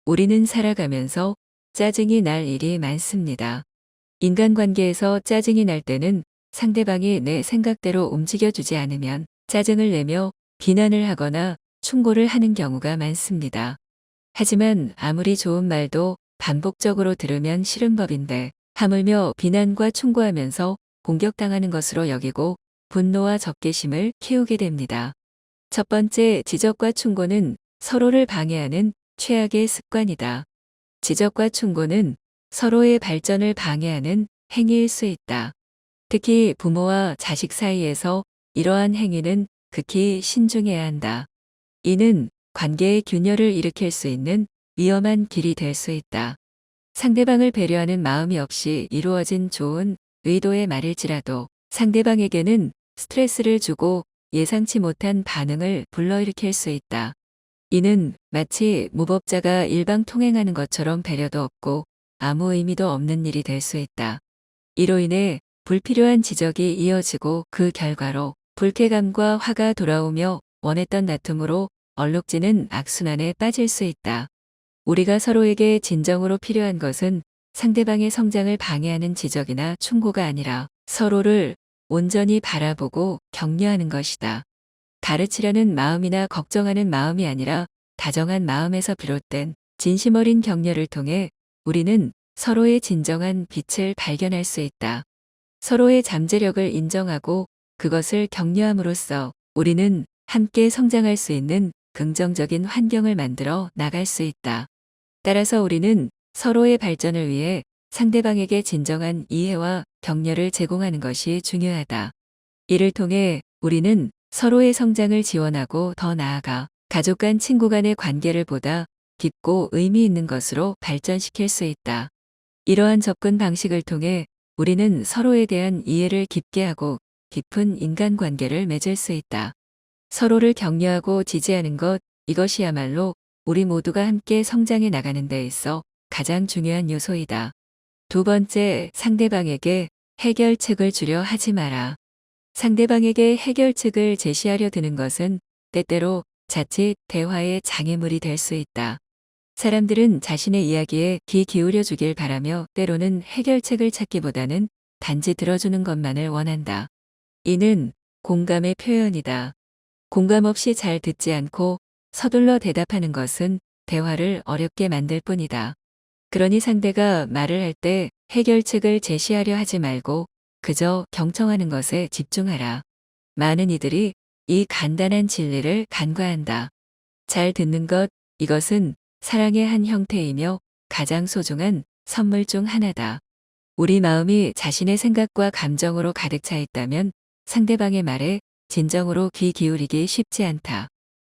우리는 살아가면서 짜증이 날 일이 많습니다. 인간관계에서 짜증이 날 때는 상대방이 내 생각대로 움직여주지 않으면 짜증을 내며 비난을 하거나 충고를 하는 경우가 많습니다. 하지만 아무리 좋은 말도 반복적으로 들으면 싫은 법인데 하물며 비난과 충고하면서 공격당하는 것으로 여기고 분노와 적개심을 키우게 됩니다. 첫 번째, 지적과 충고는 서로를 방해하는 최악의 습관이다. 지적과 충고는 서로의 발전을 방해하는 행위일 수 있다. 특히 부모와 자식 사이에서 이러한 행위는 극히 신중해야 한다. 이는 관계의 균열을 일으킬 수 있는 위험한 길이 될 수 있다. 상대방을 배려하는 마음이 없이 이루어진 좋은 의도의 말일지라도 상대방에게는 스트레스를 주고 예상치 못한 반응을 불러일으킬 수 있다. 이는 마치 무법자가 일방통행하는 것처럼 배려도 없고 아무 의미도 없는 일이 될 수 있다. 이로 인해 불필요한 지적이 이어지고 그 결과로 불쾌감과 화가 돌아오며 원했던 다툼으로 얼룩지는 악순환에 빠질 수 있다. 우리가 서로에게 진정으로 필요한 것은 상대방의 성장을 방해하는 지적이나 충고가 아니라 서로를 온전히 바라보고 격려하는 것이다. 가르치려는 마음이나 걱정하는 마음이 아니라 다정한 마음에서 비롯된 진심 어린 격려를 통해 우리는 서로의 진정한 빛을 발견할 수 있다. 서로의 잠재력을 인정하고 그것을 격려함으로써 우리는 함께 성장할 수 있는 긍정적인 환경을 만들어 나갈 수 있다. 따라서 우리는 서로의 발전을 위해 상대방에게 진정한 이해와 격려를 제공하는 것이 중요하다. 이를 통해 우리는 서로의 성장을 지원하고 더 나아가 가족 간 친구 간의 관계를 보다 깊고 의미 있는 것으로 발전시킬 수 있다. 이러한 접근 방식을 통해 우리는 서로에 대한 이해를 깊게 하고 깊은 인간관계를 맺을 수 있다. 서로를 격려하고 지지하는 것, 이것이야말로 우리 모두가 함께 성장해 나가는 데 있어 가장 중요한 요소이다. 두 번째, 상대방에게 해결책을 주려 하지 마라. 상대방에게 해결책을 제시하려 드는 것은 때때로 자칫 대화의 장애물이 될 수 있다. 사람들은 자신의 이야기에 귀 기울여 주길 바라며 때로는 해결책을 찾기보다는 단지 들어주는 것만을 원한다. 이는 공감의 표현이다. 공감 없이 잘 듣지 않고 서둘러 대답하는 것은 대화를 어렵게 만들 뿐이다. 그러니 상대가 말을 할 때 해결책을 제시하려 하지 말고 그저 경청하는 것에 집중하라. 많은 이들이 이 간단한 진리를 간과한다. 잘 듣는 것, 이것은 사랑의 한 형태이며 가장 소중한 선물 중 하나다. 우리 마음이 자신의 생각과 감정으로 가득 차 있다면 상대방의 말에 진정으로 귀 기울이기 쉽지 않다.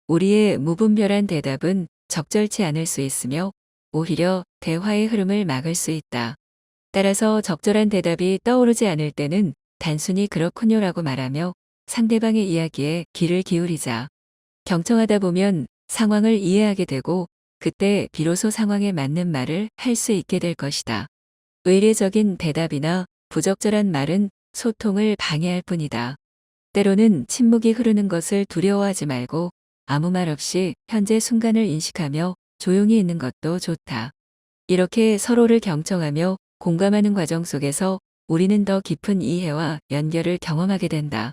우리의 무분별한 대답은 적절치 않을 수 있으며 오히려 대화의 흐름을 막을 수 있다. 따라서 적절한 대답이 떠오르지 않을 때는 단순히 그렇군요라고 말하며 상대방의 이야기에 귀를 기울이자. 경청하다 보면 상황을 이해하게 되고 그때 비로소 상황에 맞는 말을 할 수 있게 될 것이다. 의례적인 대답이나 부적절한 말은 소통을 방해할 뿐이다. 때로는 침묵이 흐르는 것을 두려워하지 말고 아무 말 없이 현재 순간을 인식하며 조용히 있는 것도 좋다. 이렇게 서로를 경청하며 공감하는 과정 속에서 우리는 더 깊은 이해와 연결을 경험하게 된다.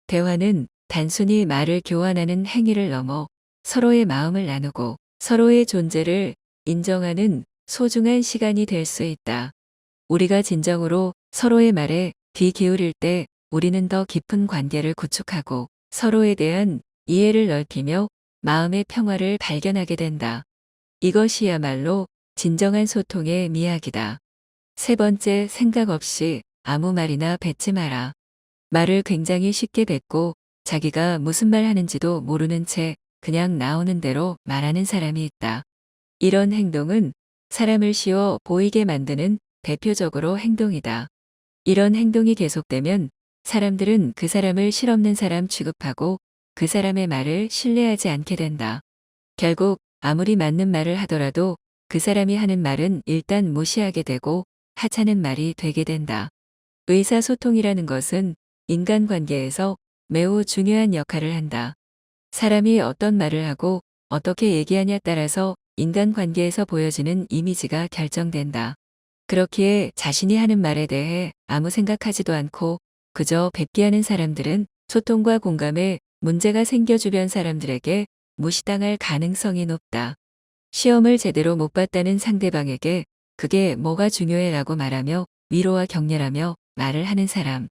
대화는 단순히 말을 교환하는 행위를 넘어 서로의 마음을 나누고 서로의 존재를 인정하는 소중한 시간이 될 수 있다. 우리가 진정으로 서로의 말에 귀 기울일 때 우리는 더 깊은 관계를 구축하고 서로에 대한 이해를 넓히며 마음의 평화를 발견하게 된다. 이것이야말로 진정한 소통의 미학이다. 세 번째, 생각 없이 아무 말이나 뱉지 마라. 말을 굉장히 쉽게 뱉고 자기가 무슨 말 하는지도 모르는 채 그냥 나오는 대로 말하는 사람이 있다. 이런 행동은 사람을 씌워 보이게 만드는 대표적으로 행동이다. 이런 행동이 계속되면 사람들은 그 사람을 실없는 사람 취급하고 그 사람의 말을 신뢰하지 않게 된다. 결국 아무리 맞는 말을 하더라도 그 사람이 하는 말은 일단 무시하게 되고 하찮은 말이 되게 된다. 의사소통이라는 것은 인간관계에서 매우 중요한 역할을 한다. 사람이 어떤 말을 하고 어떻게 얘기하냐에 따라서 인간관계에서 보여지는 이미지가 결정된다. 그렇기에 자신이 하는 말에 대해 아무 생각하지도 않고 그저 뵙게 하는 사람들은 소통과 공감에 문제가 생겨 주변 사람들에게 무시당할 가능성이 높다. 시험을 제대로 못 봤다는 상대방에게 그게 뭐가 중요해라고 말하며 위로와 격려하며 말을 하는 사람.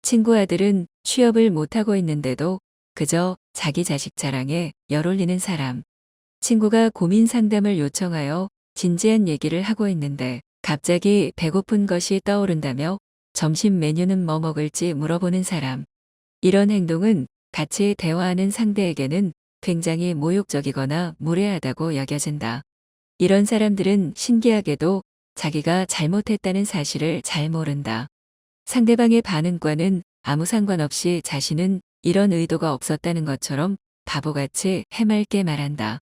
친구 아들은 취업을 못하고 있는데도 그저 자기 자식 자랑에 열 올리는 사람. 친구가 고민 상담을 요청하여 진지한 얘기를 하고 있는데 갑자기 배고픈 것이 떠오른다며 점심 메뉴는 뭐 먹을지 물어보는 사람. 이런 행동은 같이 대화하는 상대에게는 굉장히 모욕적이거나 무례하다고 여겨진다. 이런 사람들은 신기하게도 자기가 잘못했다는 사실을 잘 모른다. 상대방의 반응과는 아무 상관없이 자신은 이런 의도가 없었다는 것처럼 바보같이 해맑게 말한다.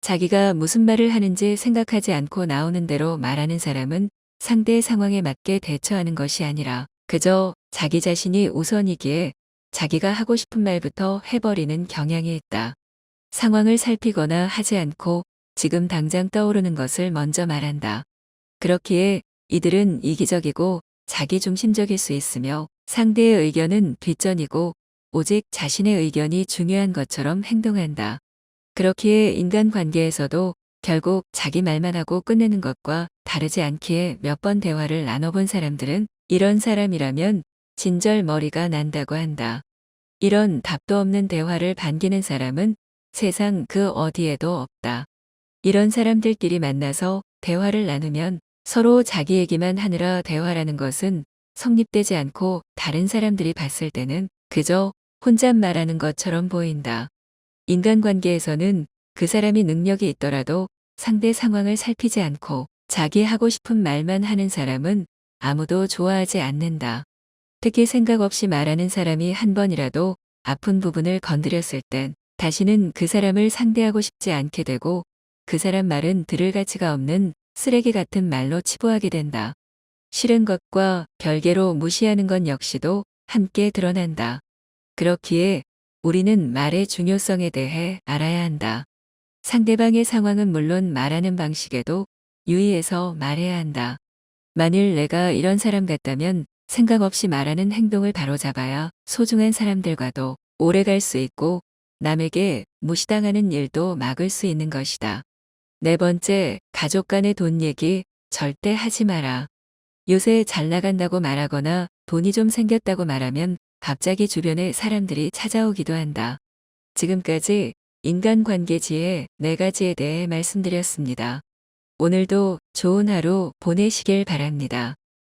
자기가 무슨 말을 하는지 생각하지 않고 나오는 대로 말하는 사람은 상대의 상황에 맞게 대처하는 것이 아니라 그저 자기 자신이 우선이기에 자기가 하고 싶은 말부터 해버리는 경향이 있다. 상황을 살피거나 하지 않고 지금 당장 떠오르는 것을 먼저 말한다. 그렇기에 이들은 이기적이고 자기중심적일 수 있으며 상대의 의견은 뒷전이고 오직 자신의 의견이 중요한 것처럼 행동한다. 그렇기에 인간관계에서도 결국 자기 말만 하고 끝내는 것과 다르지 않기에 몇 번 대화를 나눠본 사람들은 이런 사람이라면 진절머리가 난다고 한다. 이런 답도 없는 대화를 반기는 사람은 세상 그 어디에도 없다. 이런 사람들끼리 만나서 대화를 나누면 서로 자기 얘기만 하느라 대화라는 것은 성립되지 않고 다른 사람들이 봤을 때는 그저 혼잣말하는 것처럼 보인다. 인간관계에서는 그 사람이 능력이 있더라도 상대 상황을 살피지 않고 자기 하고 싶은 말만 하는 사람은 아무도 좋아하지 않는다. 특히 생각 없이 말하는 사람이 한 번이라도 아픈 부분을 건드렸을 땐 다시는 그 사람을 상대하고 싶지 않게 되고 그 사람 말은 들을 가치가 없는 쓰레기 같은 말로 치부하게 된다. 싫은 것과 별개로 무시하는 것 역시도 함께 드러난다. 그렇기에 우리는 말의 중요성에 대해 알아야 한다. 상대방의 상황은 물론 말하는 방식에도 유의해서 말해야 한다. 만일 내가 이런 사람 같다면 생각 없이 말하는 행동을 바로잡아야 소중한 사람들과도 오래 갈 수 있고 남에게 무시당하는 일도 막을 수 있는 것이다. 네 번째, 가족 간의 돈 얘기 절대 하지 마라. 요새 잘 나간다고 말하거나 돈이 좀 생겼다고 말하면 갑자기 주변에 사람들이 찾아오기도 한다. 지금까지 인간관계지의 4가지에 대해 말씀드렸습니다. 오늘도 좋은 하루 보내시길 바랍니다.